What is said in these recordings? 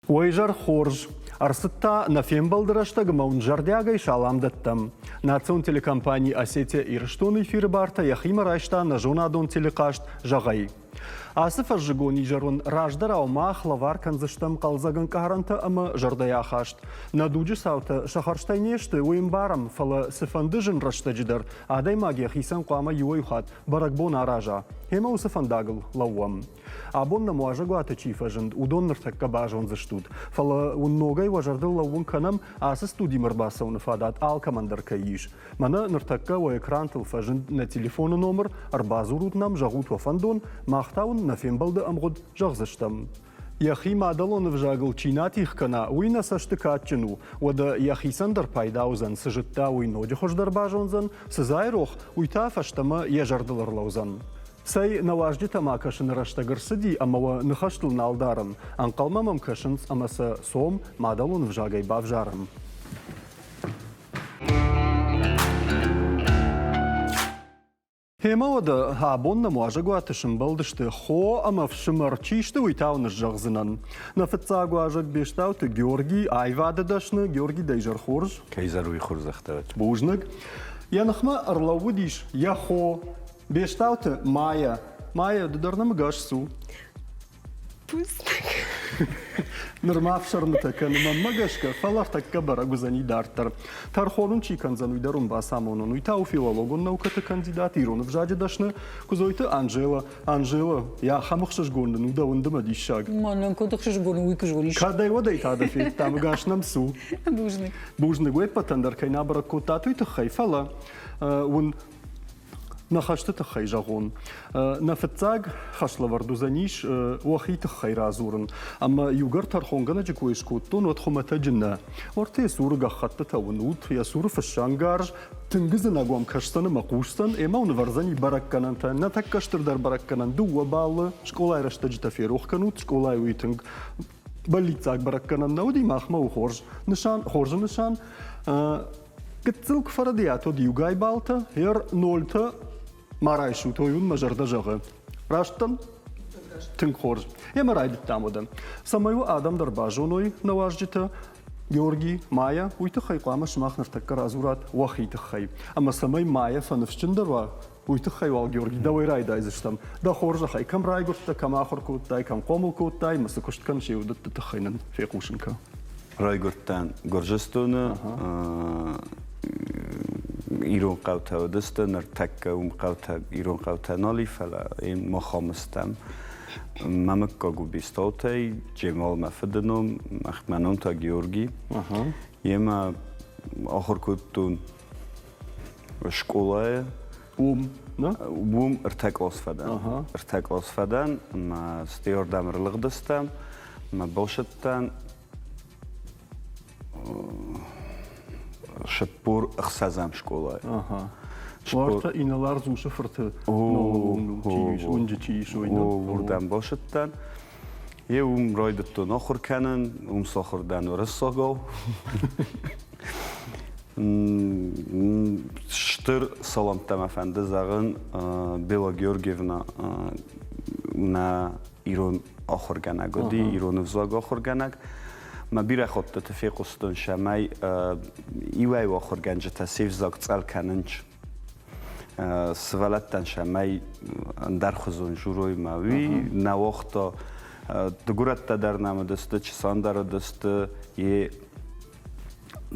Ойжар хорж. Арсытта на фембалдырашта гымаун жардяга шаламдаттам. Национ телекомпании Осетия Ирштон эфирі барта яхима райшта на жонадон телекашт жағай. Асыф ажжыгон ижарун раждар аумах лавар канзыштам қалзаган каранта ама жардая хашт. На дуджи саута шахарштайнешты уим барам фала сыфандыжын раштаджидар. Адай магия хисан қуама юайхат баракбон аража. Хема у сыфандагыл лауам. Абон на муажагу атачифажынд удон ныртакка бажон зыштуд. Фала унногай важардыл лауын канам асы студи мырбаса уныфадат ал командар каиш. Мана ныртакка у экран тылфажынд на телефону номер арбазурут нам жагут вафандон махтаун на фембалды амгод жагзыштам. Яхи мадалон вжагыл чинатих кана уйна саштыкатчыну, ода яхи сандар пайдаузан сыжытта уйноди хождар бажонзан, сызайрох уйта фаштама ежардылар лаузан. Сай наважди тамакашын раштагырсыди, амава нахаштыл налдарым, анқалмамам кашынс амаса сом мадалон вжагай бавжарым. Хемаода абонна муажагу атышым балдышты хо ама вшымарчишты уйтауны жағзынан. Нафыцагу ажак бештауты Георгий айвадыдашны, Георгий дайжар хорж. Кейзар уй хорзахтавач. Бужнык. Янахма арлауы диш, я хо. Бештауты Майя. Майя дыдарнамы гашсу. Пустак. Нырмавшарны таканы маммагашка, фалар такка барагузани дартар. Тархонун чиканзан уйдарун басамонун уйта у филологун наукаты кандидат ирон вжади дашны, кузойты Анжела. Анжела, я хамухшаш гонды, ну да ундыма дишаг. Манан кодахшаш гонды, уйкаш гониш. Кадай водай тадафи, там гашнам су. Бужник. Бужник уйпатандар кайна баракотату и тахай фала. نخشت تخي جاغون نفتاق خشلا وردو زنيش وخي تخي رازورن اما يوغر ترخونغنا جكويش كوتون وتخمتا جنة ورتي سورغا خط تاونوت يا سور فشانغارج تنجزنا قوام كشتن مقوشتن اما ونفرزني بركنن تا نتكشتر در بركنن دو وبال شكولاي رشتجتا في روح كنوت شكولاي ويتنج بليتاق بركنن نودي ماخما وخورج نشان خورج نشان كتسلك فردياتو ديوغاي بالتا هير نولتا Марайшу тойун мажарда жағы. Раштан тың хорж. Емарайды тамода. Самайу адамдар бажоной наважжита Георгий Майя уйты хайқлама шмахнар такка разурат уахиты хай. Ама самай Майя фаныфчындарва уйты хайвал Георгий давай райда изыштам. Да хоржа хай кам райгуртта, кам ахор куттай, кам комыл куттай, масы кушткан шеудытты тахайнан фекушынка. Райгурттан горжестуны ایران قوته دسته نر تک قوته ایران قوته نالی فلا این مخامستم ممک کاغو بیستاتی جمال مفدنم مخمنان تا گیورگی یما آخر کدتون شکلای بوم ارتک آسفدن ما استیار دمر لغدستم ما باشدتن شپور اخسازم شکلای. وارتا اینالار زوشه فرته نولونو تیش اونجا تیش وینا. وردم باشدن. یه رایدتون آخر کنن ساخردن و رساگاو. شتر سلام تام افنده زغن بیلا گیورگیونا نا ایران آخر گنگادی ایران وزاگ آخر گنگ. ما بیره خود تفیق استون شمای ایوای آخر گنج تسیف زاگ تسال کننج سوالت شمای در خزون جوروی ماوی نواختا دگورت در نام دسته چسان در دسته یه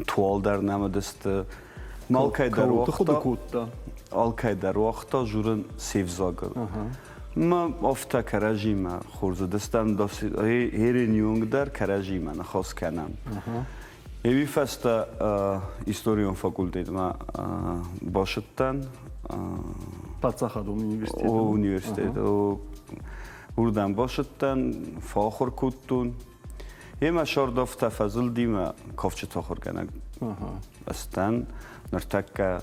توال در نام دسته مالکای در وقتا آلکای در وقتا جورن سیف زاگل ما افتا کراجیما خورز دستم داسی هری نیونگ در کراجیما نخواست کنم. ایوی فستا هیستوریون فاکولتیت ما باشدتن. پاتساخدون اونیورسیته. اونیورسیته. وردم باشدتن فاخر کودتون. یه مشار دافت فضل دیم کافچه تاخر کنگ. استن نرتکه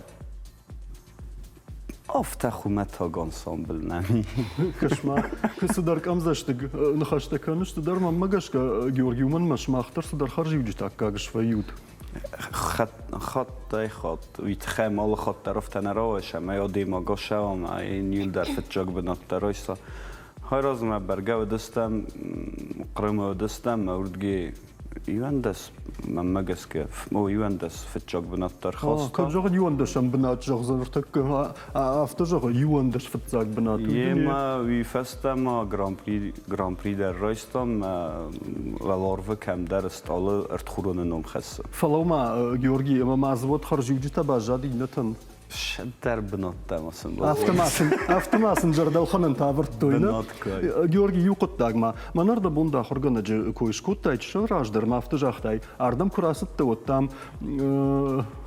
افتا خومت ها گانسامبل نمی. کشما کسی در کم زشتگ نخشته کنش در من مگش که گیورگیو من مش مختار در خارجی وجود تکاگش فیود. خط ویت خیم آل خط طرف تنراوش ما یادی ما گوشه این نیل در فتجاگ بنات درایسا های راز ما برگه و دستم قرمه و دستم موردگی ایواندس من مگس که مو ایواندس فتچاق بناتر خواستم كان جغل يوندشم بنات جغ زرتك أفتر جغل يوندش فتزاق بنات یه ما وی فستم ما گران پری در رایستم والارو کم در استاله ارتخورون نوم خسته فلو ما جورجي ما مازوت خرجي جتا باجادي نتن شد در بناتم اصلا автомасın جردا الخنن تابرت توينا بنات جورجي يوقت داغما ما نرد بوندا خرجنا ج كويش كوتا يشن راجدر ما افتجاختاي اردم كراست توتام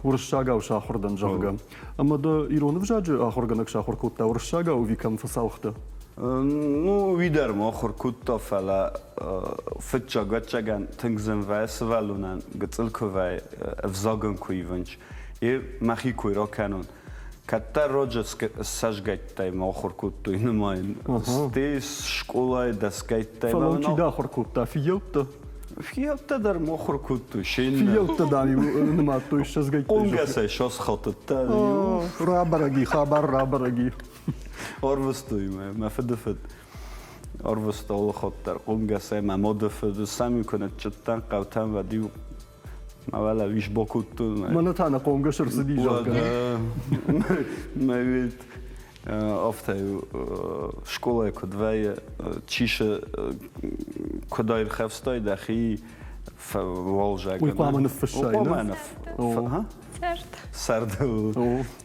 ورشاغا وشاخردن جاغا اما دا ايرون بجاج اخرجنا شاخر كوتا ورشاغا وفي كم فساوخته Ну, видер мо хор кутто фала фитча гачаган тингзен вайсвалунан гцилковай взаган куиванч и махи куйро канон катта роджес сажгайттай мо хор кутто инмайн стис школай даскайттай فلو تي دا خركوتا في يوتا фиелта дар мо хор кутто في шин يوتا دامي نما تو شزغاي قونگاسай шос халтта رابرغي خبر رابرغي Орвостуйме, ма федефед. Орвостол хоттар قونگاسай ма модефед сами кунет чаттан қавтан ва див мавала виш бокутту من تانا قوم قشر سدي جاكا ما вид офтай школа кодвай чише кодайр хавстай дахи волжак ويقام نف الشاي ها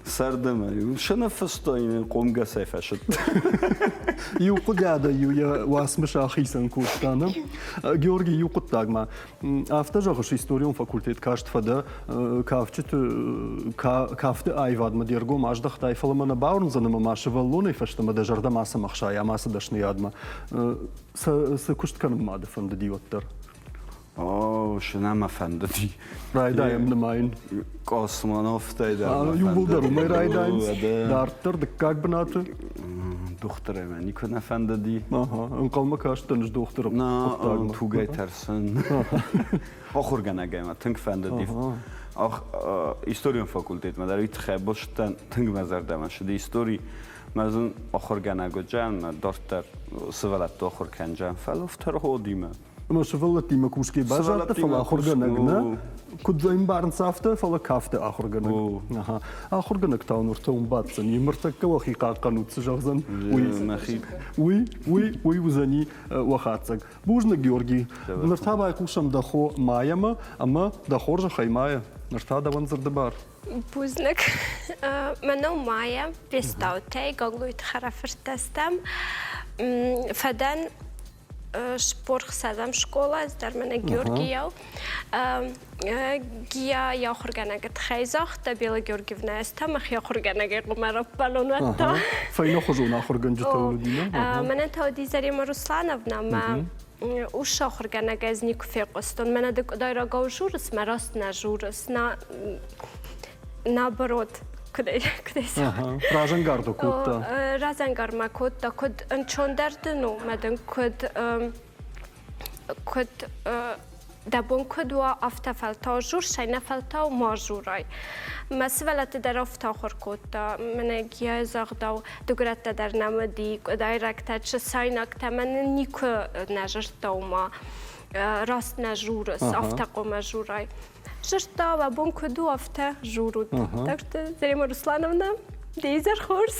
سرد ما شنو فستاين قونگاسay فشت يوقد هذا يا واسمش أخيسن كوستانا جورجي يوقد داغما أفتجاغش إستوريون فاكولتيت كاشت فدا كافتشت كافت أيواد مديرجو ماش دختاي فلما نباورن زنما ماش فالوني فشتما دجردا ماسا مخشايا ماسا دشني يادما سكشت كان ما دفن ديوتر شنو فنددي رايدايم نماين Kosmonof'taydı. Yubuldarım, may raydayım. Darttır, dıkkak bınatı. Doktor hemen, Nikon Efendi değil. Aha, ınkalma kaçtınız doktorum. Na, Tugay tersin. Okurgana gayma, tınk Efendi değil. İstoryon fakülteti, der it xeybostan tınk mezar demen. Şide istori, mezun okurgana gocan, dortar sıvalat okurkencan. Faloftar hodime. ما شفلتي ما كوشكي باجات فلا آخر جنگنا كود زين بارن سافته فلا كافته آخر جنگ آها آخر جنگ تاون ورتون باتسن يمرتك وخي قانوت سجازن وي وزني وخاتسك بوجنا جورجي نرتابع كوشم دخو مايما أما دخورج خيمايا نرتابع ونزر دبار بوزنك منو مايا بيستاوتي قلويت خرافرتستم فدان شپورخ سادم شکولا از در من گیورگیو گیا یا خورگانگت خیزاخ تبیل گیورگیو نستم مخیا خورگانگی قمر بالونتا فینا خزونا خورگانج تولدینا من تودی زریم روسلانونا ما اوشا خورگانگی از نیکو فیقستون من دایرا گوجورس مراست نجورس نبرود رازنگار دو کوتا رازنگار ما کوتا کد انچون دردنو مدن کد دبون کد و افتا فلتا جور شینا فلتا و ما جورای مسئلت در افتا خور کوتا من گیاه زغداو دگرت در نمدی دایرکتا چه ساینکتا من نیکو نجرتا و ما راست نجورس افتا قوم جورای جرتا و بون کدو افته جورود. Takže Zarima Ruslanovna, Dejzer Hors.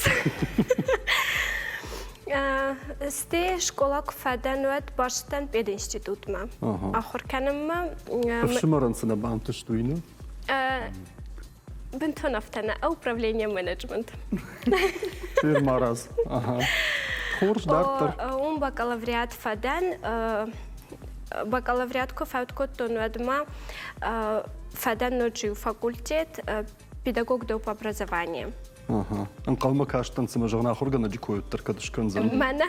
Ste škola kfadenuet baştan bir institut ma. Ahor kanım ma. Пшимаран сына бам ты что ина? Бентон афтана управление менеджмент. Фирма раз. Ага. Хорш дартер. Он бакалавриат фаден. Бакалавриат кофаутко тонуадма фаден ночью факультет педагог доп. Образования. Ага. Анкалма каштан сама жагна хоргана дикоют таркадыш канзан. Мана.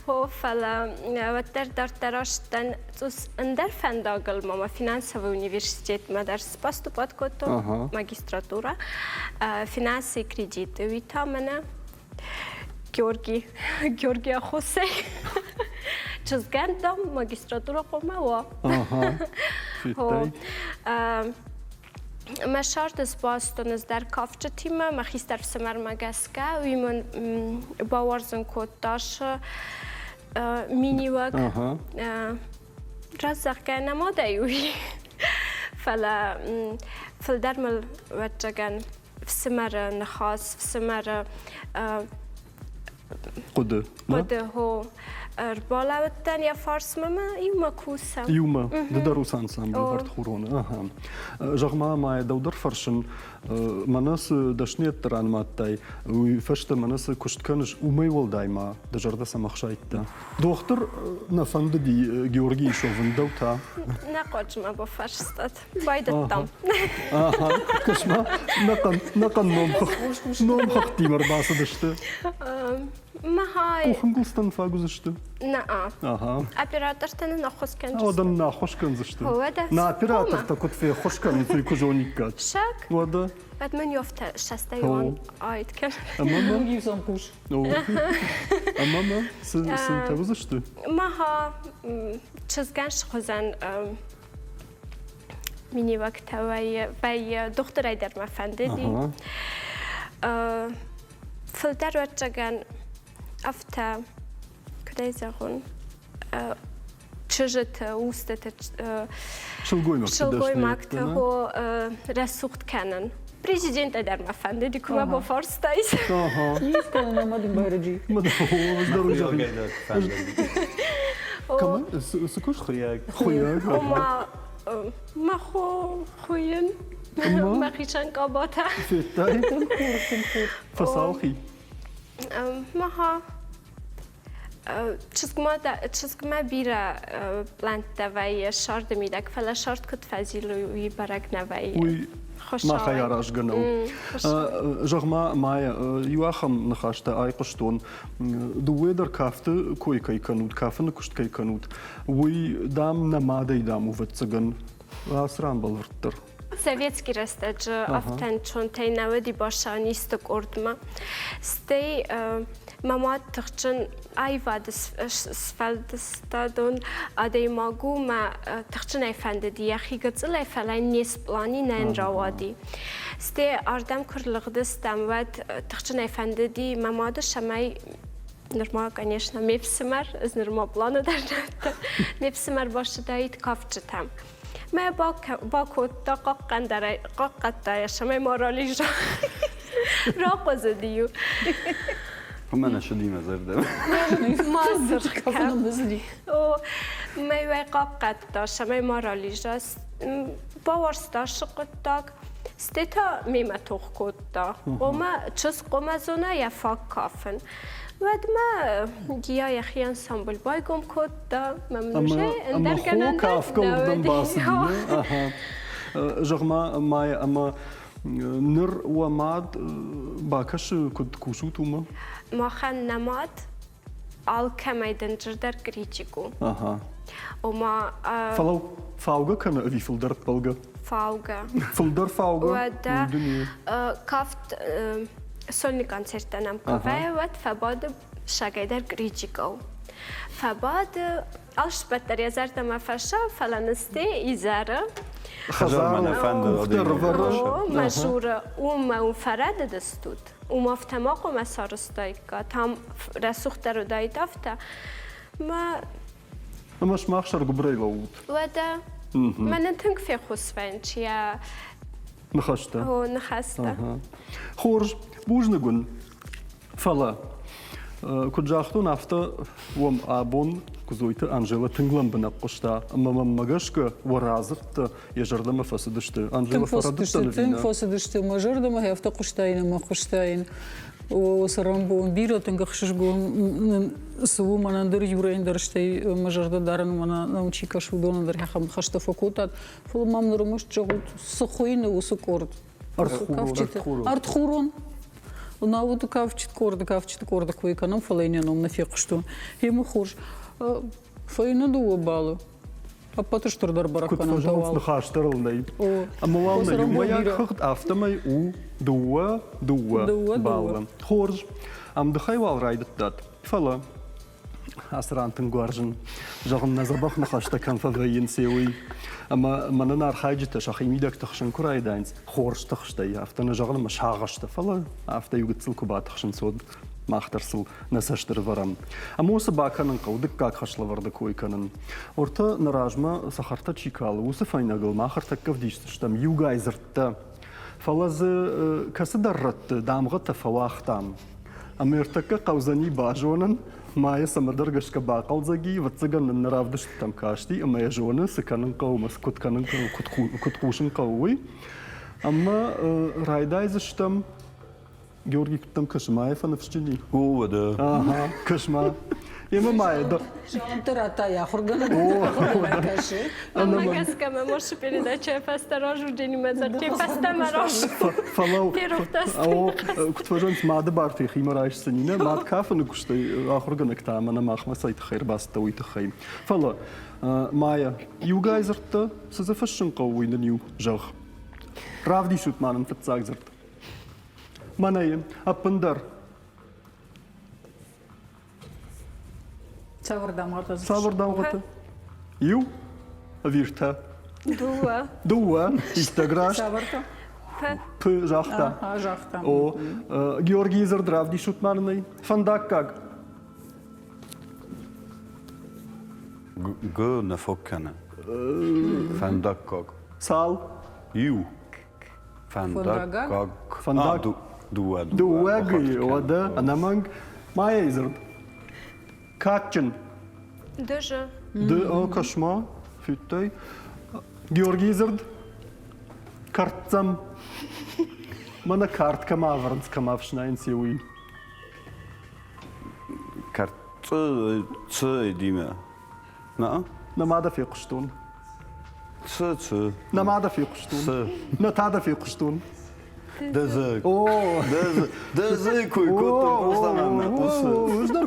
هو فلا وتر در تراشتن توس اندر فنداگل ماما فینانسوی uniwersytet ما درس поступать кото магистратура финансы кредиты витамина Георгий Ахосей чизгандам магистратура комава ما شرط از باستون از در کافچه تیمه ما خیست در سمر مگسکه وی من باورزن کود داشت مینی وق رزق که نماده یوی فلا فل درمل وجگن في سمر نخاس في سمر قده هو ربالا والتانية فارس ماما يوما كوسا يوما دروس انسامبل برد خورونه جغما ما دودر فرشن مناس دشنيت تران ماتاي وفشت مناس كشتكنج ومي ولدايما دجرده سمخشايتا دكتور نفند دي جيورجي شوفن دوتا نقاج ما بفرستات بايد الطم كشما نقن نوم خختي مرباس دشته ما هاي كوخن قلستن فاقوزشته نعم أبيراتر تاني نخص كنجس ودن ناخوش كنزشته هو ده نا أبيراتر تكت في خوش كن في كوجونيكات شاك وده بعد من يفت شسته يوان آيد كان أماما Give some push. أماما سنتوزشته ما ها چزگنش خوزن مینی وقت وی دخترای در مفنده دی فلتر و چگن افتا کدای زغون چجت وستت شلگوی مکت هو رسوخت کنن Президент در مفنده دی کما با فارس تایز Есть когда намадым байраджи. Здоровья. كمان سكوش خياك ما خوين ما خيشان قاباتا في التاي فصالخي ما ها چسکما بیره پلانت دوایی شارد میدک فلا شارد کت فضیلوی برگ نوایی ما خياراش جنو جغما ماي يواخم نخاشتا اي قشتون دويدر كافت كوي كاي كانود كافن كشت كاي كانود وي دام نمادي دام وفتسجن اسران بالورتر Советский растач автан чонтай навади башани сток ордма стей мама тахчен айвадс сфалдстадон адей магу ма тахчен айфанде ди яхигацл айфалай нес плани найн равади стей ардам курлыгдыстам ват тахчен айфанде ди мамада шамай Норма, конечно, мепсимар, из норма плана даже. Мепсимар башта дает кафче там. ما باکو تا قاقت شما مارالی را قزدیو من نشدیم از اردم مازر Kafanım hızlı. او ما قاقت تا شما مارالی جاست باورستا شقت تاک استتا میمه توخ کد تا قوما چس قوما زونه یا فاک کافن بعد ما جیا يخيان سامبل بايقوم كودا ممنوجة اندر كان كاف كودن باسدية جغما ماي اما نر وماد باكش كد كوشوتوما ما خان نماد al كمايدن جردر كريتشيكو وما فلو فاوغا كان في فلدر بلغا فاوغا فلدر فاوغا ودا كافت سولني كونسرتا نام كوفايوات فبعد شاگردر گریچیکو فبعد آش بتر یزارت ما فشا فلانسته ایزاره خزار مشهور ما فرد دستود ما افتماق و مسارستای که تام رسوخت رو داید افته ما مش ماخشر قبري لود ودا ما نتنك في خصفين يا نخشته هو نخسته خورج بوجنقن فلا كنت جاختو نافتا وم ابون كزويتا انجيلا تنغلم بنقشتا اما ماغشكا ورازرت يجرد ما فسدشت انجيلا فرادت تن فسدشت ماجر دما هيفتا قشتاين ما قشتاين وسرام بون بيرو تنغخشش بون سو منندر يورين درشتي ماجر دارن منا научика шудон дер хам хашта факултат фул мамнур муш чогут сухуйны усукорд артхурон وناود كافشت كورد كوي كانم فليني نوم نفيقشتو ему хуже فاينا دو بالو а потом что дар баракана كنت فجأة نخاشتر لي اما والله ما ياخذ افتمي و دوا بالا خورج ام دخي وال رايدت دات فلا Асрантын гуаржын. Жағын назабақ нақашта конфавайын сеуи. Ама манын архайджыта шахимидак тахшын курайдайнс. Хорш тахштай. Афтаны жағын ма шағашта фала. Афта югытсыл куба тахшын сод. Мақтарсыл насаштыр варам. Ама осы баканын қаудық как хашлаварды койканын. Орта наражма сахарта чикалы. Осы файнагыл махартаккав дейшті штам. Югайзыртта. Фалазы касыдарратты дамғыта фалахтам. Амертакка қаузани бажонын. Мая самадыргашка бақалзаги, ватсаган наравдыш там кашти, ама я жоны сыканын қаумас, кутканын куткушын қауы. Ама райдайзыш там Георгий там Кашмаев анавщини. О, да. Ага, Кашма. Ема Майя, да. Тарата я хургана каши. Магаскама може передача пасторожу деньма за те пастамарож. Фалау. Перухтас. Ау, кутважанс мада барты химарайш санина, мад кафаны куштай ахургана ктама на махма сайт хайр баста уйта хайм. Фала, Майя, югайзыртта сазафашын қауыйны ню жақ. Равди шут манын тапцагзырт. Манайын, аппындар. Савырдамғата. Савырдамғата. Ю, вирта. Дуа. Дуа, истаграш. Савырта. П жақта. Жақта. О, Георгий зырд равди шут манынай. Фандак как? Г на фоккана. Фандаккаг. Сал. Ю. Фандаккаг. Фандак. Дуа. Дуа гы, ода, анаманг. Майя зырд. Катчын. Дыжа. Д, кашма. Фюттай. Георгий зырд. Картцам. Мана карт камаварнс камавшнайн сеуи. Карт ц дима. На? Намада في قشطون. ц. نماذا في قشطون. ц. نتادا في قشطون. Дезек. О, Дезек кой котто постанам на пус. Ждар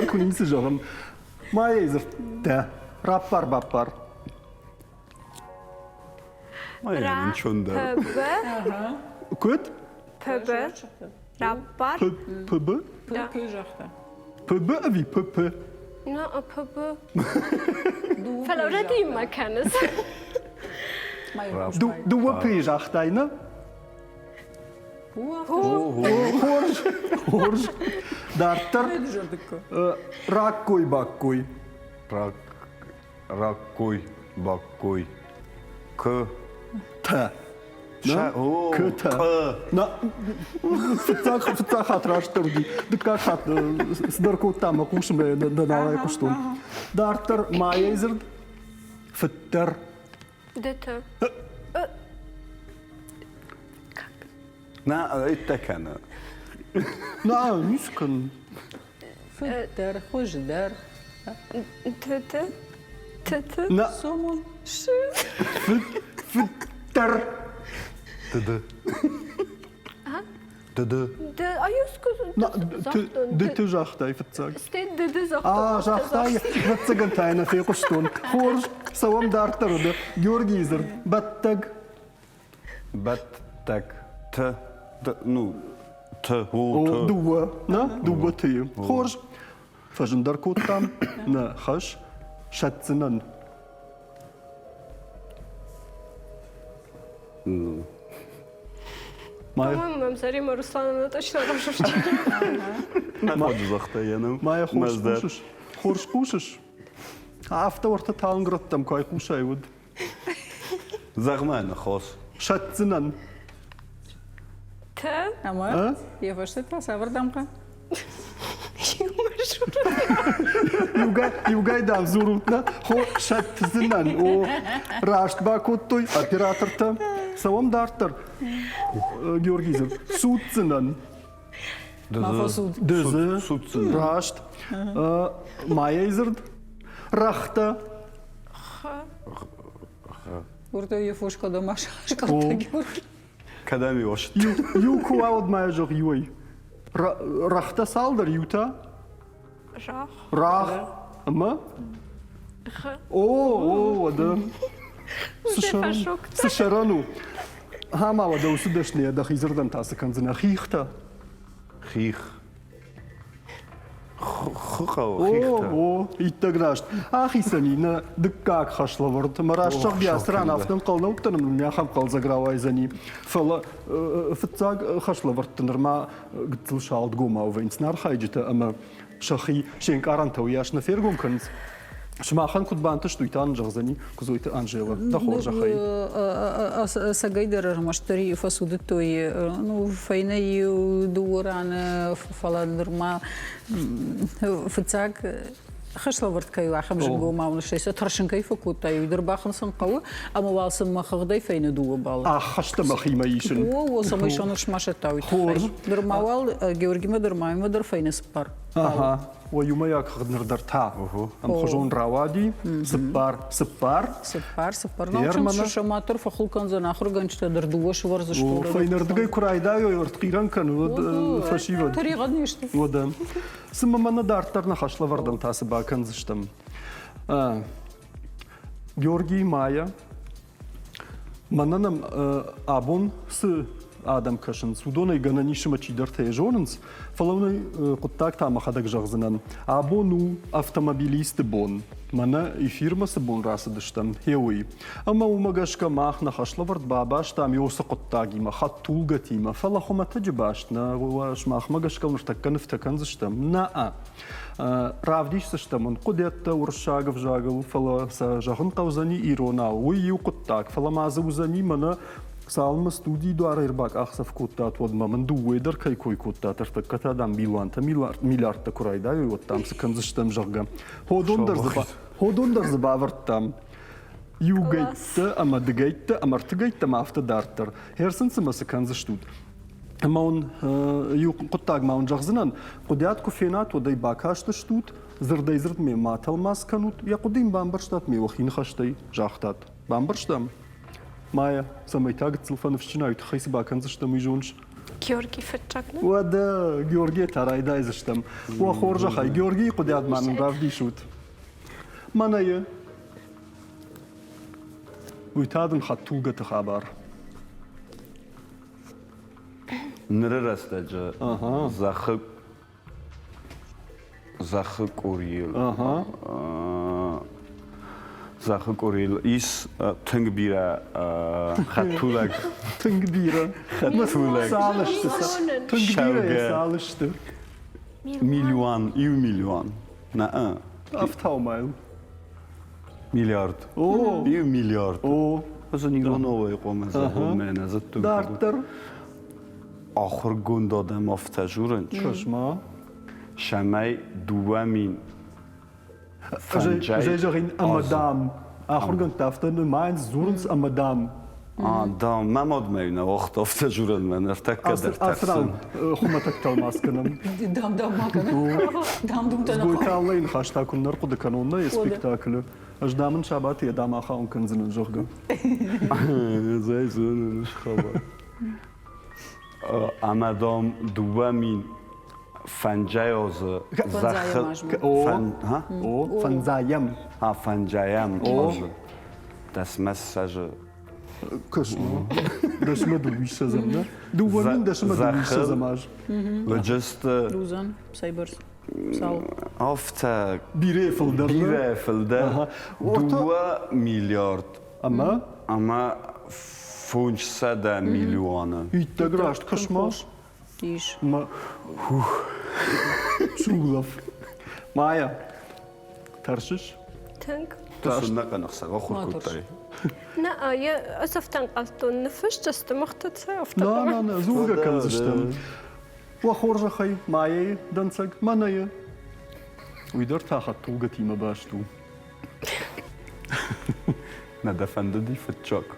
кунинси жағым. Майя изыртта. Раппар баппар. Майя ничонда. Пб. Көт? Пб. Раппар. Пб? Көй жақта. Пб ави пб. No, pb. Verloren die maar kennis. Дуа пи жақтайны. Хорж. Дартар. Раккой баккой. Раккой, баккой. К. Т. Ша. О. К. На. Фтах атраштырди. Дыка хат сдарку там акушым да давай куштун. Дартар майезерд. Фттер. Dit. На, это кана. На, нискан. Фиттер, хождар. Dit. Dit. На. Сомон. Фттер. Д. Д. De ajuskus. На. Ты жахтай фтцаг. Steed de zacht. Жахтай. Фтцагантайна في куштун. Хорж. Савам дартар да. Георгий баттаг. Баттак. Т. Ну. Т. О. Дуа. На. Дуа ты. Хорж. Фажындар коттам. На. Хаш. Шатцинан. Майя. Tamam, Sarıma Ruslan'la taşlarım şu şeyi. Находу захтаянам. Майя хорш кушаш. Афта орта таанграттам кай кушайвуд. Загмана хос. Шатцинан. Te. Ама, я вашта савырдамға. Югайдан зурутна. Хо шатцинан. О рашт бакоттой операторта. Савам дартар. Георгий Суцинан. Дызы. Суцин. Рашт. Майя изырд. Рахта. Урта я фошка дома шашкалта георг. Когда ми ош. Ю куауд майя жоқ юй. Рахта салдар юта. Rach. Рах. Ама? О, да. Сышарану. Хама вада усудашния да хизырдан тасы канзына хихта. Хих. О, иттеграшт. Ахисани, дыккак хашлавард. Марашчах биасран автын қална уттаным, мяхам қал загравайзани. Фала фытцаг хашлавардтыныр ма гытыл шалд гома вейнснар хайджита, ама шахи шенк арантау яшна фергум кынц. Шмахан кудбанты штуйтан жагзани, кузойты Анжела. Дахор жахай. Сагайдер маштари фасуды той, ну, файнай дууран фаладырма фыцак خشلورت كي واحد جنگو ما ونشيسه ترشن كيف كوتا يدير باخن سنقوه أما والسم ما خدي فين دو بال. خشت ما خي ما يشن. وسميشان وش تاوي. در ماوال جورجي ما در ماي ما در فين سبار. ويوم ياك خدنا درتها. أم خجون روادي سبار. نوشن شو ما تعرف خلق كان زنا آخر جنش تدر دوش ورز شكول. فين ردقي كرايدا يورت قيران كانوا فشيفة. طريقة نيشته. ودم. سما ما ندارترنا خشلا وردم تاسبا كنزشتم. Георгий Майя. Мананам абон с Адам Кашин. Судоной гананишима чидер тежоненс. Фалауной куттак там ахадак жагзанан. Абону автомобилисты бон. Мана и фирма с бон расадыштам. Хеуи. Ама умагашка махна хашлавард бабаш там йоса куттагима. Хаттулга тима. Фалахума таджибашна. Ваш мах магашка нштаккан втаканзыштам. Наа. Равдишься штам он кудетта уршагов жагал фала са жагын каузани ирона. Уи куттак. Фала маза узани мана Салма студии дуара ирбак ахсав куттат вот маман дуэдер кай кой куттат артаката дам миллиард та курайда и вот там секанзыштам жага. Ходондер забаварт там. Югайтта, ама дегайтта, амартгайтта мафта дартер. Херсенсе ма секанзыштут. Ама он куттаг ма он жагзынан кудят куфенат одай бакашта штут зырдайзырт ме матал масканут я кудим бамбарштат ме вахин хаштай жахтат. Бамбарштам. Майя, самый тагет телефоновщина, это хайси баканза, что мы жонш. Георгий Фетчакна. Вода, Георгий тарайда из штам. Уахоржа хай, Георгий кудят ман равди шут. Маная. Уйтаден хаттулга тахабар. Нрерастаджа. Захы курил. Захы курил из Тынгбира хаттулак. Тынгбира. Хаттулак. Салышты. Тынгбира салышты. Миллион. На Автомайл. Миллиард. О. Миллиард. О. Аза нигде новое коме за мен за тук. Дартер. آخر گون دادم افتجورن چشما شمای دوامین فنجای جاین امادام آخر گون تافتن ماین زورنس امادام دام مماد میونه وقت افتجورن من ارتک کدر تفسن خما تکتال ماسکنم دام ماکنم دام دوم تنها زبوی کالین خاشتا کنار قد کنونه اسپکتاکل اجدامن شبات یادام آخان کنزن جوگا زای زونش خبر امادام دوامین فنجایوز فنزایم فنجایم das Message Kışma. Daşma duyuşa zamda. Duvarın daşma duyuşa zamaj. Ve just Luzan, Cybers, Sal. Ofta bir efelde 2 milyard. Ama funçsa da milyonu. Hitte graşt kışma. Diş. Ma. Şulaf. Maya. Tarşış. Tank. Tasın ne kadar sağa kurkutay. لا يا أسف تنقلتون نفش تستمخت تصرف لا زوجة كان زشتم وخورج خي معي دنسك منايا ويدر تاخد توجتي ما باشتو ندفند دي في التشوك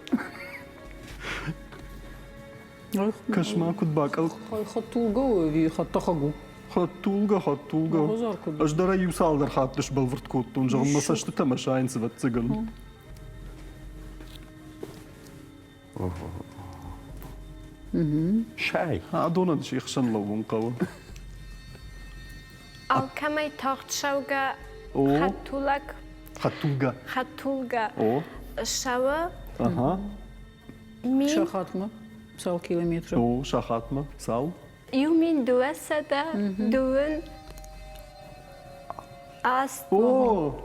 كشما كنت باكل خطوجو في خطخجو خطولجا أجدر يوصل در خاطرش بالفرد كوتون جغم مساشت تماشاين سبت سجل شاي هادونا شيخ شن لو ونقوى أو كما يتاخد شوقة خطولجا شوا مين شخاتمة سال كيلومتر شخاتمة سال يومين دوسة دون Аст О,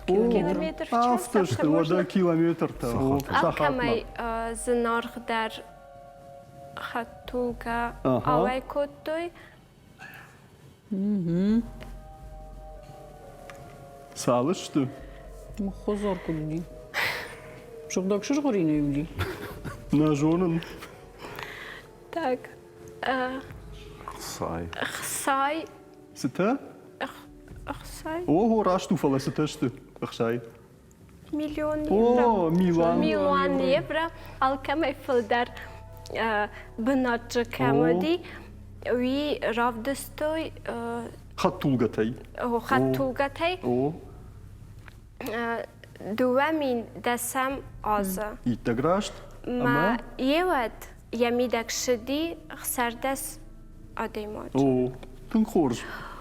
километр в час. автошты, так можно. вода километр-то. О, Акамай знаргдар хатулга Ага. авай коттой. Салыш, что? Хозар куди. Шогдак шыжғарина юли. На жонын. Так. Сай. Хсай. Сыта? Хсай. О, рашту фала сыта, что? Ахшай. Миллион О, евро. Милан. Миллион евро. Алкамай филдар бынаджы камади. Ви равдыстой Хаттулгатай. хатулгатай. О, Дуамин дасам аза. иттаграшт. Ма еват ямидак шиди хсардас адемач. О, тын хорж.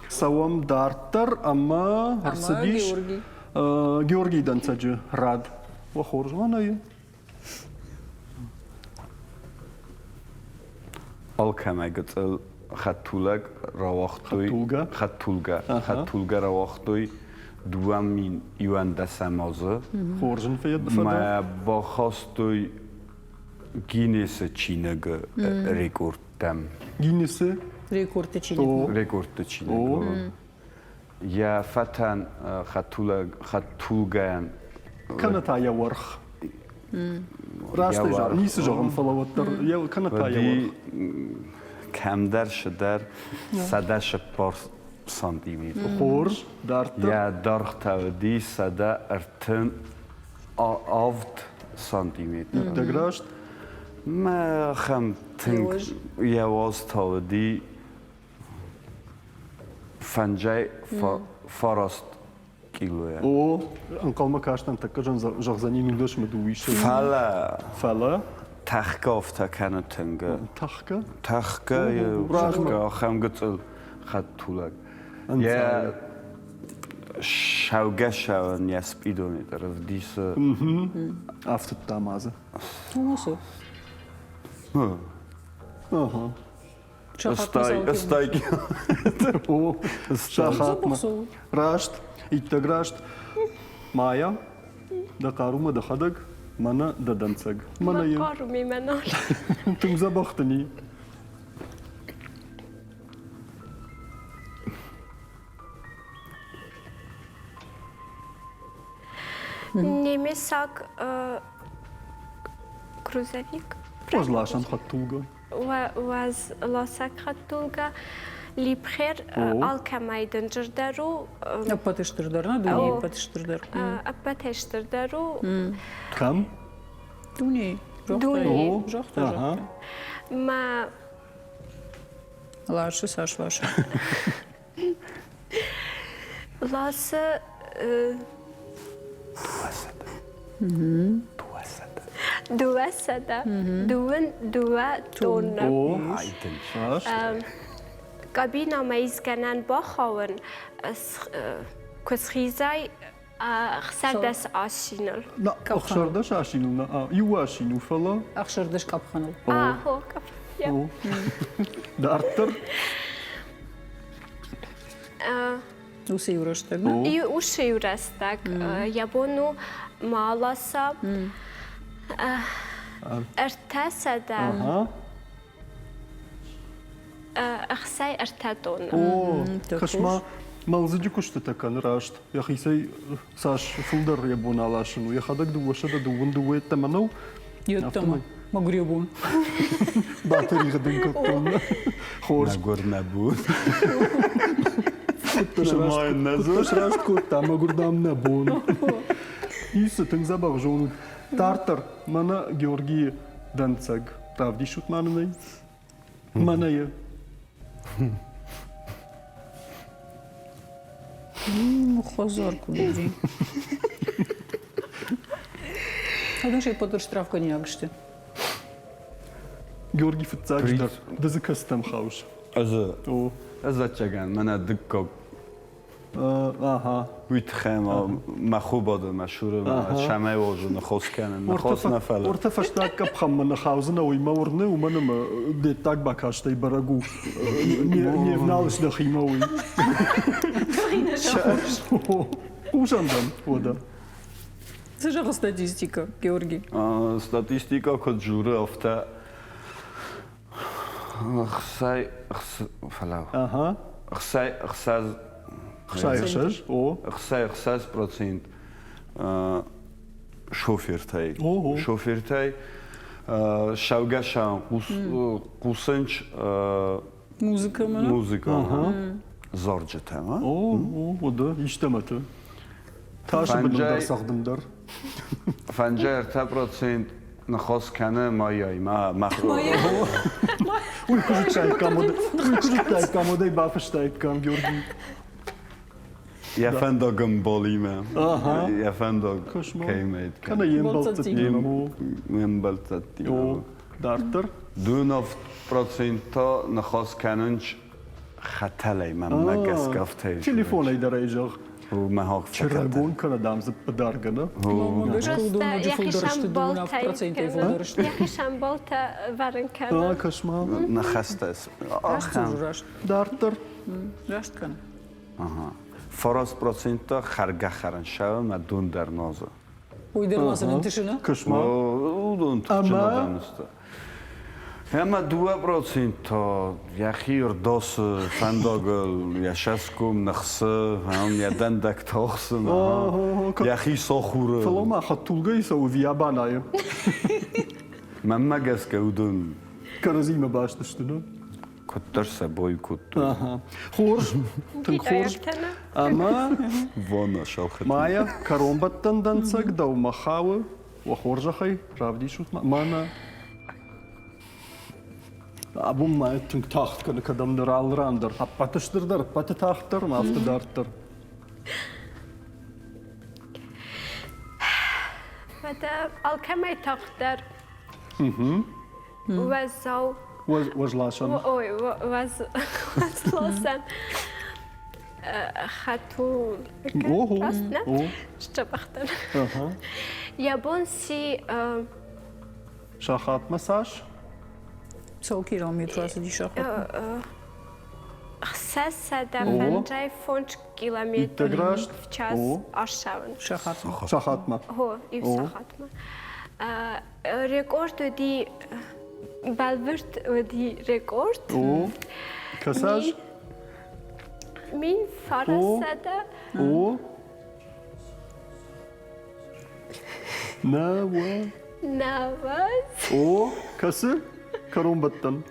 Савам дарттар, ама арсадиш. Георгий. Георгий данцаджы рад. Ва хорж ванайы. Алкамай гыцыл хатулаг равахтуй. Хатулга. Хатулга. Аха. Хатулга равахтуй. Дуамин юан дасамазы. Хоржын феяд фада. Ма бахастуй Гиннес Чинага рекордтам. Гиннесі. Рекорд için. О, Рекордты Чинага. Я фатан хатулган. канатая варх. Рашты Я жа, варх. нисы жағын фалаваттар. Я канатая ودی варх. کمتر شدر 104 سانتیمتر. Хорж, дарттар. یا درخت ودی 100 ارتن آفت سانتیمتر. Иттаграшт. ما خم تنگ Yavaş. یواز تا ودی فنجای فراست کیلویا. О, анкалма каштан така жағзанин үлдöш ме дуише. فلا Фала. تخکاف تا کنه تنگه. Тахка. تخکا یا رحمة. خم گتل خد طولک. أنت یا شوگه شون یا سپیدونی طرف دیسه. Автот тамаза. Nasıl? Ага. استای О, шахатма. Запасу. Рашт. Иттаграшт. Мая. Да карума да хадаг. Мана да данцаг. Мана ем. قارمی منال. Тым забахтани. Немесак грузовик. Возлашан хаттулга. واز لاسک خطولگا لیبخیر آلکمایدن جردارو Apatıştırdır. Ne dünya apatıştırdır. ابتشتردارو Кам. Dünya. Dünya. О. Жоқта, Ага. жоқта. ما Лашы, Саш, ваша. لاسه دوسده دون دو تون О. Айден. Рашт. کابینا میزگنن باخوان کسخیزای خسردس آشینل На ахшарда шашинуна. Юашину фала. Ақшырдыш қапқаныл. هو کپ О. Дарттар. Осы евроштар. Да? І уші юрестак ябону маласа ارتسده Ага. اخسای ارتدون О, так кашма. Малзыджи кушты такан рашт. Я хисай Саш фулдар я боналашину. Я хадак дуашада дуун дуэт таманау. Йоттама. Магребун. Батари гадын коттон. Хорж. نگور نبود. Тош рашт котта, магурдам на бон. Иса тын забав жону. Тартар. Мана Георгий Данцаг. Правди шут манай. Маная. Хозар куди. Adam şey patır штрафка не агшты. Георгий Фицагждар. Да за кастам хауш. از О. از چگن من دکا Аха. ويتخيم ما خوباده مشهور شمعه وجود نخوص کنن نخوص نفعله ورته فشتاك كبخم من خاوزنا ويمورني ومنما ديتاك باكاشتي برغو نيفنالش دخيموي وش عندهم ودا Це ж статистика, Георгій. статистика код جوره افته خسای فلاو Ага. خسای خشايخش او خسای процент شوفيرتاي Ого. شوفيرتاي شاوگاشان قوسنچ Музика мене. موزیکا زارجه تمام او ودا يشتمته تاش Фанжай. بدندر ساخدندر فنجر تا процент نخواست کنه مایایی ما ويكوجك شايكام وداي بافشتايكام جورجي یفنداگم بالیمه یفنداگ كشما کیمید كان يمبلت يمبلتتی او دارتر 2% تا نخواست کننچ خطلی من مگس گفته تليفون اي درجه و مهاق فکرده چراغون کنه دام زب بدارگنه Mogeš Просто колдуна џи фулдърште якишам 12% фулдърште. якишам болта варен кана. كشما نخسته است Рашты журашт. دارتر Рашт кана. فراس процент تا خرگه خرن شو ما دون در نازه Уйдермасының тишина. كشما او دون تو Ama- چنان است اما 2% تا یخیر داس فنداگل یا شسکم نخسه هم یا دندک تاخسه یخی ساخوره فلما خطولغا يسوي في يابانايا من مگس که او دون كرزيمه باش تشتنو کتر سبای کت اها خورج تنخورج اما وانا شاخت مايا كرومبتن دنسك دو مخاوه وخورج خي رافدي شو مانا ابو ما تنك تاخت كن كدم درال راندر حبتشتر در بت تاختر ما افتدارتر متى الكمي تقدر وزو وجلاشن اوي وزلوسن خاتون اوه راستنا اوه اشتبختن اها يابونسي شاخات مساج Цел километра седи шахот. خساسة دفنجاي فونش كيلومتر Интеграшт. в час О. ашаван. Шахат. شاخاتما هو يفسخاتما ريكورد ودي بالفرت ودي ريكورد او كساج مين فرسة ده او نوا نواز او كسر كرومبتن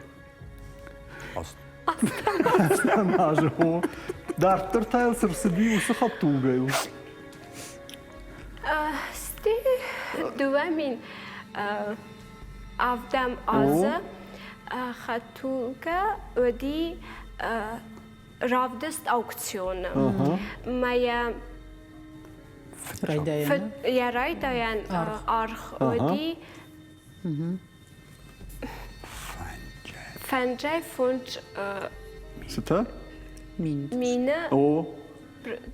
ماجه هو دارتر تايل سرسدي وسخطوغيو ستي دوامين افدم آزا خطوغا ودي رافدست аукциона. Моя Райдаяна. я райдаян арх ودي فنجاي فونج ستا Мин. мина او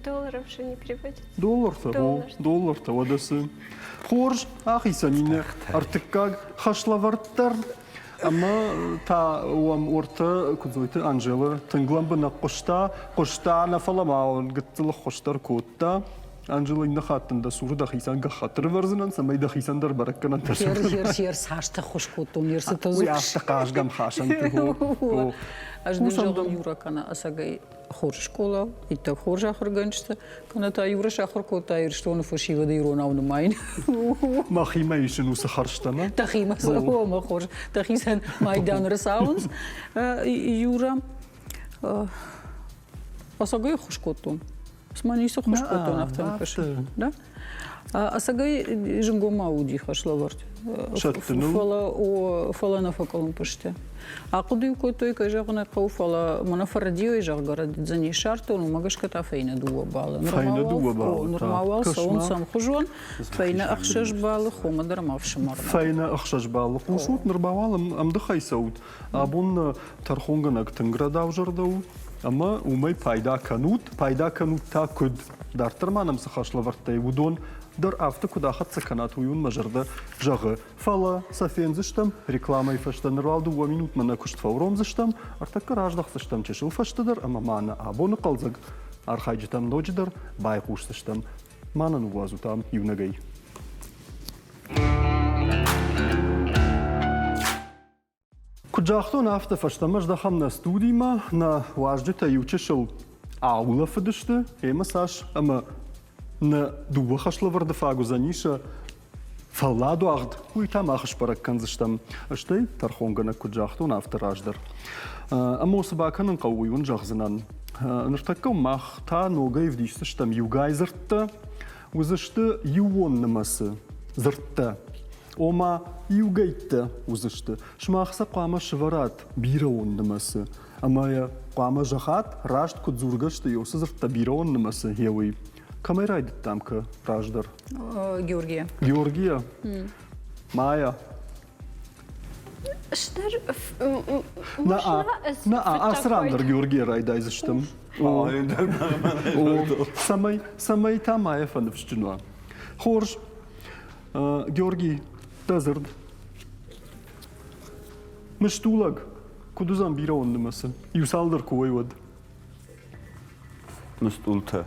долларов что не переводится. доллар доллар ودس خورج اخي سنين ارتكاج خشلافرتر اما تا وام ورتا كنت انجيلا تنقلم بنا قشتا انا فلما قلت له خشتر كوتا انجيلا نخاتن دا سور دخيسان خاطر ورزنن سمي دخيسان در بركن انت Хер сашта хошкот университета ويا зуш. تقاش гам хашан هو Аж держал Юра кана асагай хор школа и так хор жахор ганчта кана та Юра шахор кота ир что на фашива да Юра на майн. ما خيمه شنو سخرشتنا Тахима саво ма хор. Тахисан майдан ресаунс Юра асагай хошкотун. Смани со хошкотун автан фаш. Да? Асагай жингома уди хашлаварт. Фала на факалун паште. Ақуди той кажагна қауфала манафарадио и жагара зани шарто но магашката фейна дуа бала. Нормал саун сам хужон фейна ахшаш бала хома дармав шмар. فاينا اخشش بالو قوشوت نرباوال ام دخاي سود ابون ترخونغنك تنغردا وجردو Ama umay payda kanut ta kud. Dartır manam sıxaşla varttay udon. Dar afta kudahat sakanat uyun majarda jağı. Fala safen zıştam, reklama ifashtan raldu 2 minut mana kuşt favrom zıştam. Artak karajdaq zıştam çeşil fashtadır ama mana abonu qalzag. Arxaycıtam nojidar, bayquş zıştam. Mana nuvazu tam yunagay. Kucaqton afta fashtamaj da ham na studijma na wajda yuchishil aula fadishte, emasаш, ama na duwa xashlavar da fagu zanisha falado agd, tam axish parakkan zishtam. Ashtay tarxonga na kucaqton afta rajdar. Ama usabakan qawiyun jaghzanan. Nirtakka mach ta nogay vdishtam yugay zirtta, uzishta yuwon namасы zirtta. Oma yugaytta uzishta. Shmaqsa qama shvarat birawon namасы. Ama ya qama jahat rajt kudzurgashta yosa zirtta birawon namасы hewi. Kameraydı tamka rajdar. Георгия. Georgia. Maya. Штар Asrandır Georgia rayday zıştım. Samay tam Maya fanıfşçınva. Horj. Georgi tazırd. Müştulag. Kuduzan bira on numası. Yusaldır kuvayvad. Mustulta.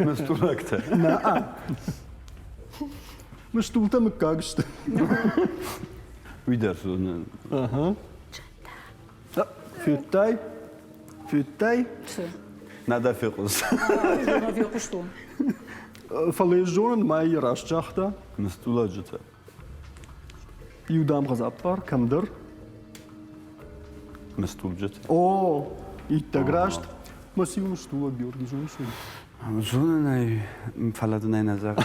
Mustulakta. Müştulta mı kagıştı? Wiedersehen. Aha. Füttay. Füttay. Все. Nada fiqus. Навёку что? Falejjonen may yarashçaqta. Mustulajta. Yudam gazapar kamdır. Mustulajta. O, ittagrasht. Masiv müştulag Georgi jonsun. Zunay faladunay nazarda.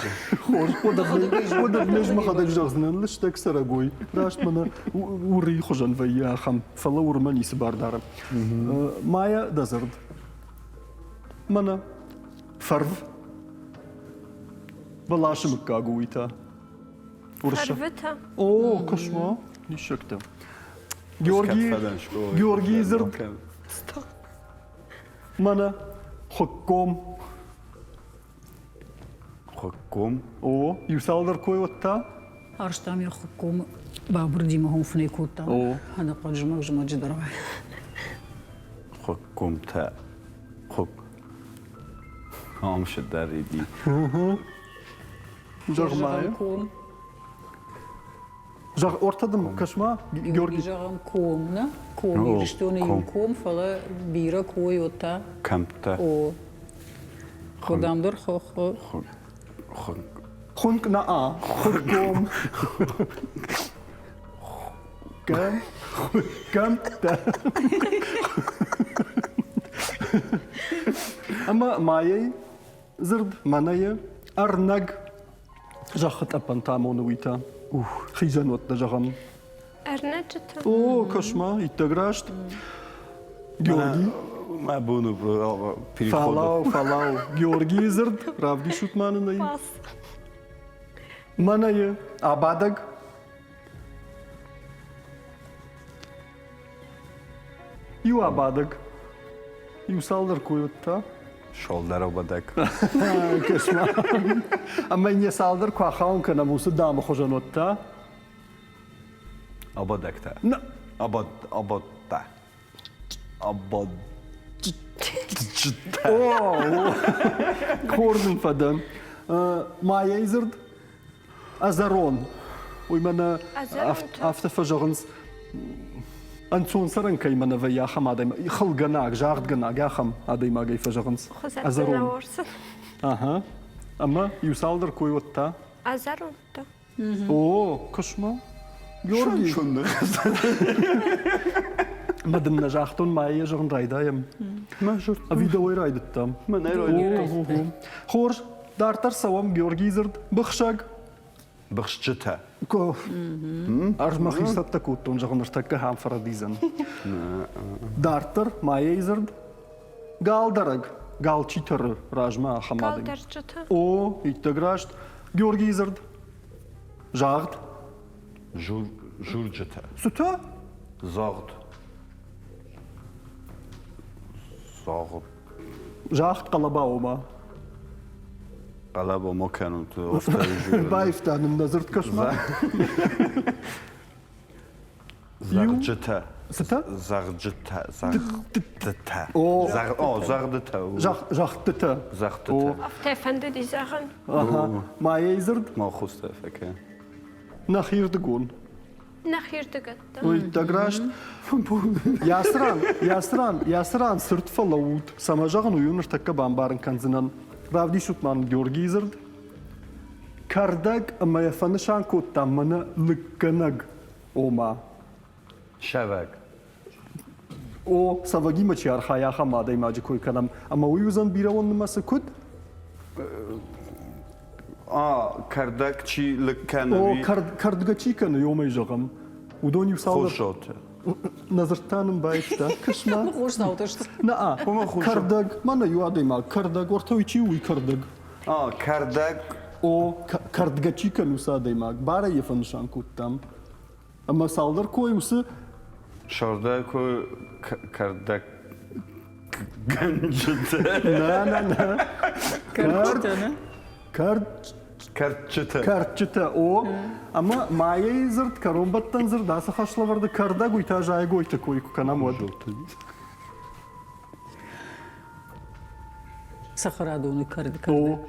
Ходат нежма хадак жагзнан лиш так сарагой. Рашт мана ури хожан вая хам фала урмани сбардар. Мая дазард. Мана фарв. Балашым кагуита. Урша. فرفتا О, кошма. Нишекта. Georgi zırd. Mana hukkom. Hukkum. O, yusaldır koyutta. Арштам я хукум бабур дима хум фнекута. О. Хана qaджмак жма джидарва. Hukkumta. Huk. Hamşı daridi. Jagmaya. Ком. Jag ortada mı kaşma? Georgi жагам комна. Ком О, или что на ком. ком фала бира койота. Kamta. О. Ходамдыр хо хо. Khunk na a. Hukkom. Kam ta. Ama mayay zırd manayı arnag. Jahat apan tamonu wita. Khizan watta jagam. ارنجتا O, kaşma ittagrasht. Georgi. Ma bunu Falau. Georgi zırd. Ravdi şutmanınayı. باس Manayı abadag. Yu abadag. Yu saldır koyutta. Shoulder obadak. Kaşma. Ama yine saldır kuahaun kana musu damı hojanotta. Abadakta. Na. Abadta. Abad. Kornum fadan. Maya zırd. Azaron. Uymana Azaron ta. afta fajagans. Anton saran kaymana ve yaxam adayma. Xılganak, jagdganak yaxam adayma gay fajagans. خزت Azaron. نورسن Aha. Ama yusaldır koyutta. ازرونتا O, kaşma. Georgi. Şunu. Madın najahtun maya jagn raydayım. Majur. A videoyu raydıttam. Ma ne raydı? Xor, dartar savam Georgi zırd. Bıxşag. Bıxçıta. Ko. Arjma xisat takutun jagn rtakka ham faradizan. Dartar maya zırd. Galdarag. Galçitar rajma hamadım. قالدرجتا O, ittagrasht. Georgi zırd. Jagd. Jurcıta. Süta. Zagd. Zağ. Жахт қалаба ома. Qalaba mokanut ofta. Байфтаным назырт кашма. Zağcıta. Сыта? Zağcıta. Zağcıta. O. Zağcıta. Жахтыта. Zağcıta. After Ende die Sachen. Aha. Maya izırd. Ma xusta feke. Нахирды гон. Nach hier te gata. Ой, таграшт. Ясран сырт фалаут. Самажаган уюныр такка бамбарын канзынан. Равди шутман Георги изырд. Кардаг ама яфанышан коттамманы лыкканаг ома. Şavak. O savagi maçı arxaya xamada imacı koy kanam. Ama uyuzan biravon numası kut. Kardakçı O lıkkanavi. kardgaçı kanı yomay jagam. Udon yusavlar. Xoşot. Nazırtanım bayıfta. Kışma. Хош сауташты. Naa. Kardag. Mana yuadayma. Kardag. Orta içi uy kardag. Kardak. O kardgaçı kanı usadayma. Bara yafanışan kuttam. Ama saldır koyusu. Şorda ko kardak. Gancıta. Na. Карчтана. Kartçıta. Kartçıta o. Ama mayayı zırt karombattan zırt dası haşla vardı karda guyta jaya goyta koy kanam oldu. Сахарадоны карды. O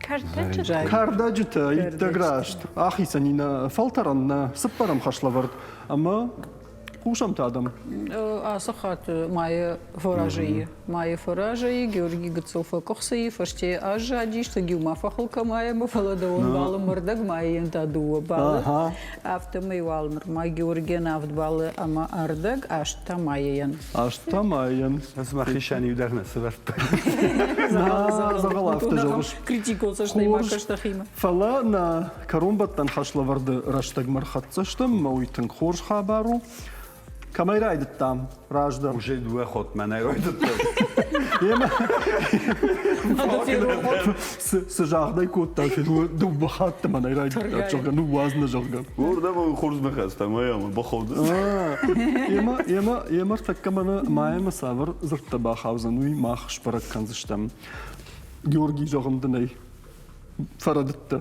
Karte Жай. kardacıta integrasht. Ahi sanina faltaran sıpparam haşla vardı. Ama kuşam adam. Асахат майя форажи. Майя форажи, Георгий Гацофа Кохсаи, Фаште Ажа, Дишта Гюма Фахалка Майя, Мафаладон Бала Мардак Майя Янтадуа Бала. Автомай Валмер, Май Георгия Нафт Бала, Ама Ардак, Ашта Майян. Aşta mayan. Esma xişani udarna sıvart. Zagalafta jogış. Критику сошли Макаштахима. Fala na karombattan haşla vardı raştag marxatsaştım. Mauitın xorş habaru. Kameraydı tam. Rajda. Уже дуа хот мене ройдут. Sıcaqday kottan ki du baxatdı mana iraydı. Çoğun nu vazna çoğun. Orada bu xurzunu xastam ayam baxovdu. Yema takka mana maya masavır zırtta baxavzan uy max şparak kanzıştam. Georgi çoğumda ney. Faradıttı.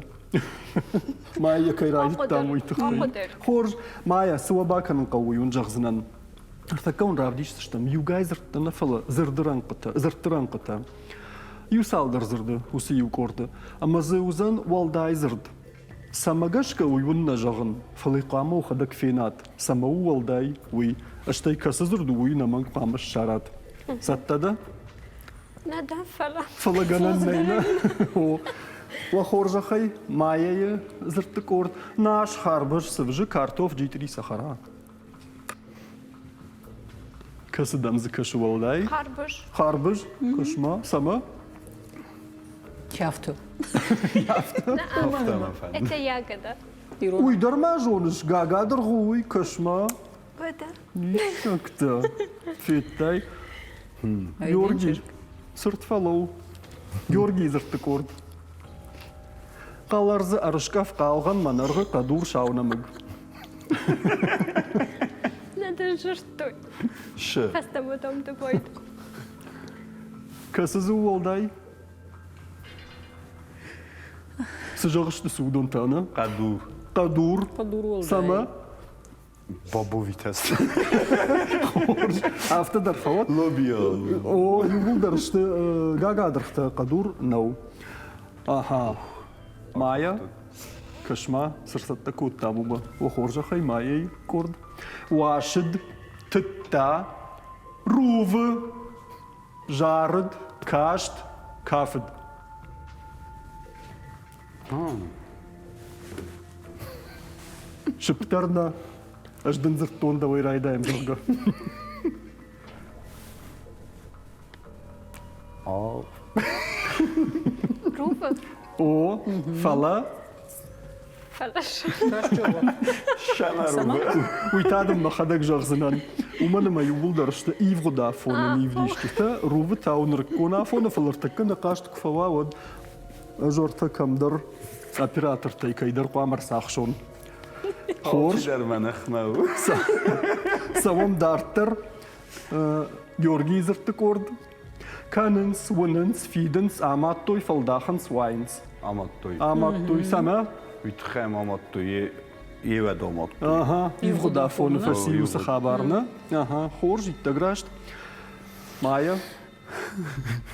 Maya yakayraydı tam uy tıxtay. Xorj maya sıva bakanın qavuyun jağzınan. Takkaun ravdiştiştam. You guys zırttana fala zırttıran qıta. You saldır zırdı. Usi you kordu. Ama zıuzan walday zırdı. Samagaşka uyunna jağın. Faliqama u xadak fenat. Samavu walday uy. Aştay kası zırdı uy naman qamış şarat. Sattada? Neden falan? Falaganan neyna. Wa xorjaxay mayayı zırttı kord. Naş xarbış sıvıcı kartof jitri saxara. Kasıdan zıkaşı walday. Harbur. Xarbış, kışma, sama. Кяфту. Tamam efendim. Ete yagada. Uydurma jonuş gagadır huy kışma. Bada. Nişakta. Fettay. Georgi. Sırt falov. Georgi zırttı kord. Qalarzı arışkaf qalğan manarğı qadur şaunamıg. Neden жыртой? Şı. Hasta modam da boydu. Kasızı olday. Sıcağıştı sudan tana. Qadur. Qadur. Подурвал. Sama. Babu vites. Hafta darfavat. Lobiya. O yugul işte gagadırxta qadur no. Aha. Maya. Kışma sırsatta kutta buba. O xorja xay mayay kord. Вашid tıtta ruv jard kaşt kafid. Şıptarna аждан зырттон да ойрайдайм жолга. Rufe. O fala Falaş. Şamaru. уйтадым на хадак жагзынан. Умана ма юбулдарышта ивгода фона нивлиштита рувы таунрыккона фона фалыртыккана каштык фала вот ажорта камдар оператор тайкайдар қамар сахшон. Хорш Der мене хмау. савам дартер Георги зыртты корд. Kanens, Winnens, Fiedens, Amatoi, Faldachens, Wines. Аматтуй. Amatoi, Sama. Витхэм аматтуй евед аматтуй. Ага, Ивгодафон, Ивгодафон, Фасилус, Хабарна. Ага, Хорж, Иттаграшт. Майя.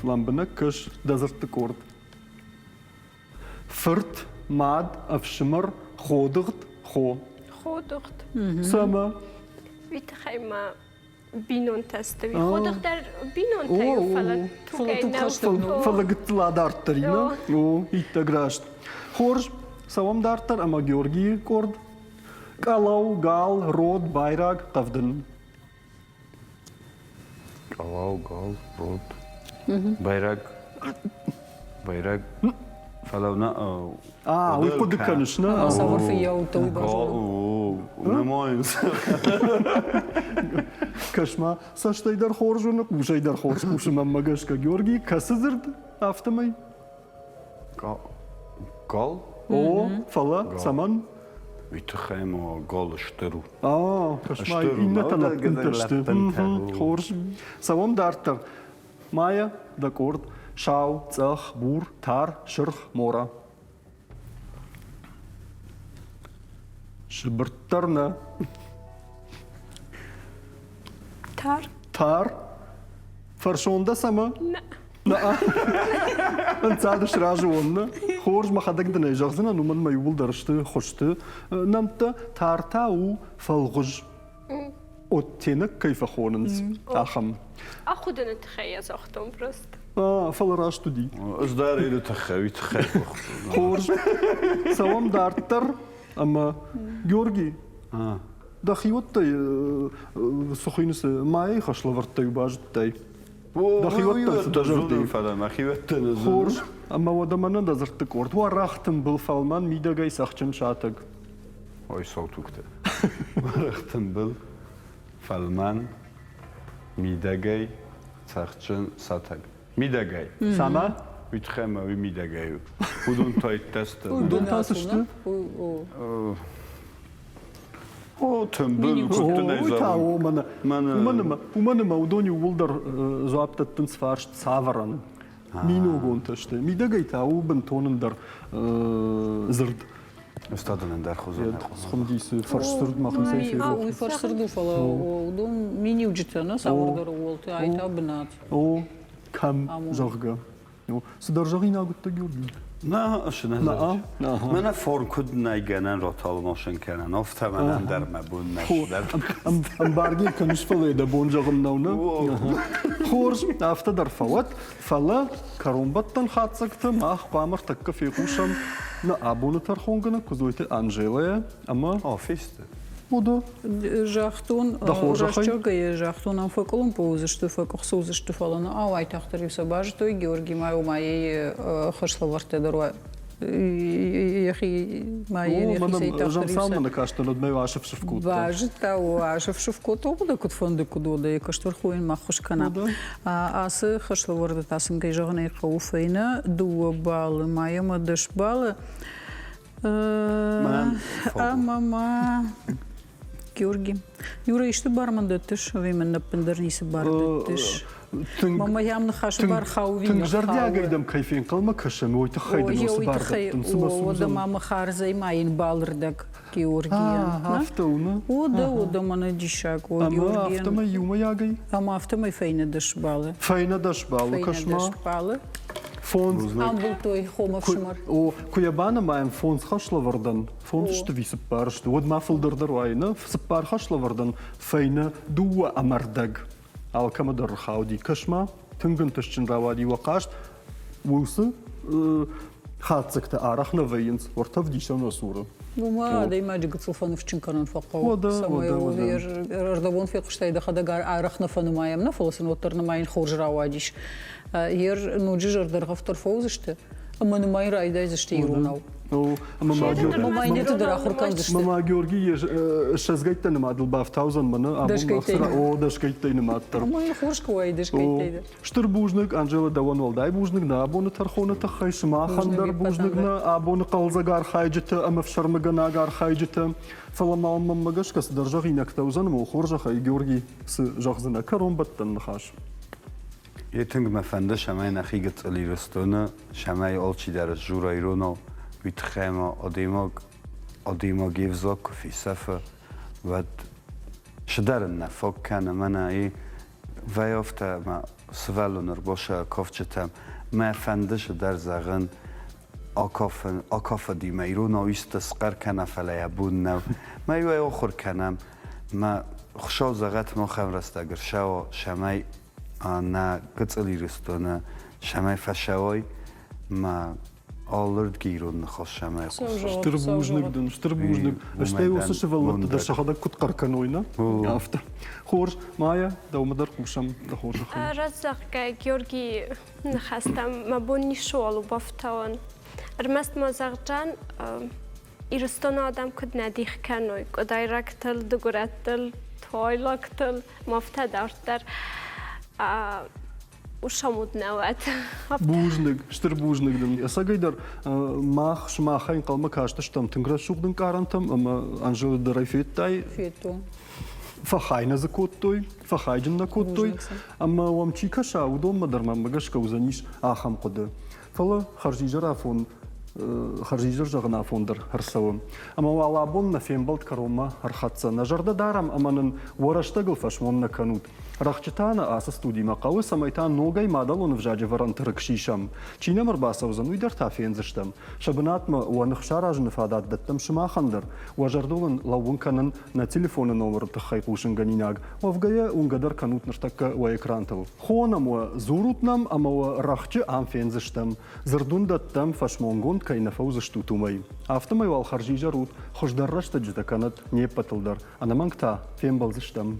Ламбана, Кыш, Дазарт Корд. Фырт, Мад, Авшимар, Ходыгт, Хо. خودخت Sama. ویت خیمه بینون تستوی خودخ در بینون تایو فلت تو فلت تو گینو خشتم. Фалагт Ладартарина. О, Иттаграшт. Хорж, Савам Дартар, Ама Георгий Корд. Калау, Гал, Род, Байраг, Тавден. Гал, гал, род. Байраг. Фалавна. Уй подыканышна. Савар фияу той бажор. Гал, не моюсь. Кашма, Саштайдар Хоржуна, Кушайдар Хорж, Кушимам Магашка Георгий, Касызырд, Автомай. Гал. О, Фала, Саман. Витхэм гал штыру. Кашма, Штыру, Инна да, Талапкин да, Ташты. да, Хорж. Савам Дартар. Майя, Дакорд, Шау, Цах, Бур, Тар, Шырх, Мора. Шибырттарна. تر Тар. Фаршонда сама? نه. انت عاد شراج ون خورج ما خدك دنا جغزنا نو من ما يقول درشت خشت نمت تارتاو فالغج اوتينك كيف خوننز اخم اخود نتخيل زختم برست فالراش تدي ازدار إلى تخوي تخوي. خورج سوام دارتر اما جورجي دخيوت سخينس ماي خشلورتي باجتي خورج اما ودمنا دزرت كورد ورختم بالفالمان ميدغاي سخچن شاتق Ой, صوتك ورختم بل فلمان ميدغاي سخچن ساتق ميدغاي سما ويتخم وي ميدغاي ودون تايت تست دون تاسشت او تمبل كنت نايزا ومن مودوني ولدر زوابتتن سفارشت سافران مينو гонташты мидагай тау бентонен зырд استادن در خزانه схумдисы фарштырд махын Уй фарсырду фала. Удум мини уджитана савардар уолты айта бинат. о кам жагга сдержагина гутта гёрди نه شنه من فور کد نگنن را تال ناشن کنن افته من در مبون نشدر ام بارگی کنش فلا دا بونجاغن نونا خورج افته در فوت فلا каромбаттан хатсакты мах памар такка фекушам на абуны тархонгана кузойты Анжелая ама офисте ода Жахтун рашчогай жахтун ам факолум поузышты факохсузышты фалана авай тахтыры сабаж той Георгий май умай хашлаварте дарва яхи май яхи жамсалма на кашта над май вашев шевкут важта вашев шевкут обуда кут фонды кудода якаштор хуин махушкана асы хашлаварда тасым гай жагнай кауфайна дуа бал май мадаш бал мама Георгий. Юра, иште барман деттиш, вимен на пендернисе бар деттиш. Мама ям нахаш бар хауви. Тын жардяга идем кайфин калма кашем, ой тахайден осы бар деттін. Ода мама харзай майын балырдак Георгия. Автауна? Ода мана дишак, о Георгия. Ама автама юма ягай? Ама автама фейна дашбалы. Фейна дашбалы, кашма. Фейна дашбалы. Фонд. Амбул той хомов шмар. О, куябана маем фонд хашлавардан. Фонд што ви сепар, што од мафылдырдар вайна, сепар хашлавардан. Фейна дуа амардаг. Алкама дар хауди кашма, тынгын тышчын равади вақашт. Вусы хатсакта арахна вейнс, вартав дишана сура. Гума, да има джигат сулфанов чинканан фақау. Ода. Рардавон фиқштай да хадагар арахна фанумаем на фолсын оттарна майын хорж равадиш. Ер нуджи жардарга втор фаузышты. Ама нумай райдай зашты ирунау. Мама инеты дара хуркан зашты. Мама Георгий шазгайтта нымадыл бафтаузан мана, абун мақсыра о дашкайттай ныматтар. Ама ин хоршка уай дашкайттай. Штыр бужнык, Анжела даван валдай бужнык, на абоны тархоны тахай, шымахандар бужнык, на абоны қалзагар хайджыты, ама фшармаганагар хайджыты. Фаламал маммагашка сдержаг инактаузан, ма хоржаха и Георгий с жахзына каромбаттан нахаш. يتنج مفنده شمای نخیگت علی رستونه شمای آلچی در جورای رونو ویتخیما آدیما گیفزا کفی صفه و شدرن نفاق کنه من ای ویافته ما سوالونر باشه کافچتم ما فنده شدر زغن آکاف دیمه ایرو نویست سقر کنه فلیه بون نو ما ایوه آخر کنم ما خشاو زغت ما خم رست اگر شو شمای نه قطعی رستونه شمای فشوای ما آلرد گیرون نخواست شمای قصه شتربوجنك اشتاي وصش فلت در شخدا كنت قركنوينا عرفت خورش مايا دو مدر قوشم دخورش رزق گیورگی نخستم ما بونی شوالو بافتون رمست ما زغجان ایرستان آدم کد ندیخ کنوی کدای رکتل دگرتل تویلکتل مفته دارتر وشمود نوات بوجنك شتربوجنك دم اساقيدر ماخ شماخين قلما كاشتشتم تنقرا شوقدن كارنتم اما انجو دري فيتاي فيتو فخاينا زكوتوي فخايجنا كوتوي اما وامشي كشا ودوم مدر ما مغش كوزانيش اخم قد فلا خرجي جرافون خرجي جرجغنا فوندر هرسوم اما والابون نفين بلد كروما هرخاتسا نجرده دارم امانن ورشتغل فشمون كانوت رخچتانا آس استودی مقاوه سمیتان نوگای مادلون وجاجه وران ترکشیشم چینه مرباسه وزنوی در تافین زشتم شبنات ما ونخشاراج نفادات دتم شما خندر وجردولن لون کنن نا تليفون نمر تخيقوشن غنيناغ وفغايا ونقدر كانوت نرتك ويكرانتل خونم وزوروتنم اما رخچ انفين زشتم زردون دتم فشمونگوند كاي نفوز شتوتومي افتمي والخرجي جروت خوش درشت جدا كانت نيبتلدر انا منكتا فين بلزشتم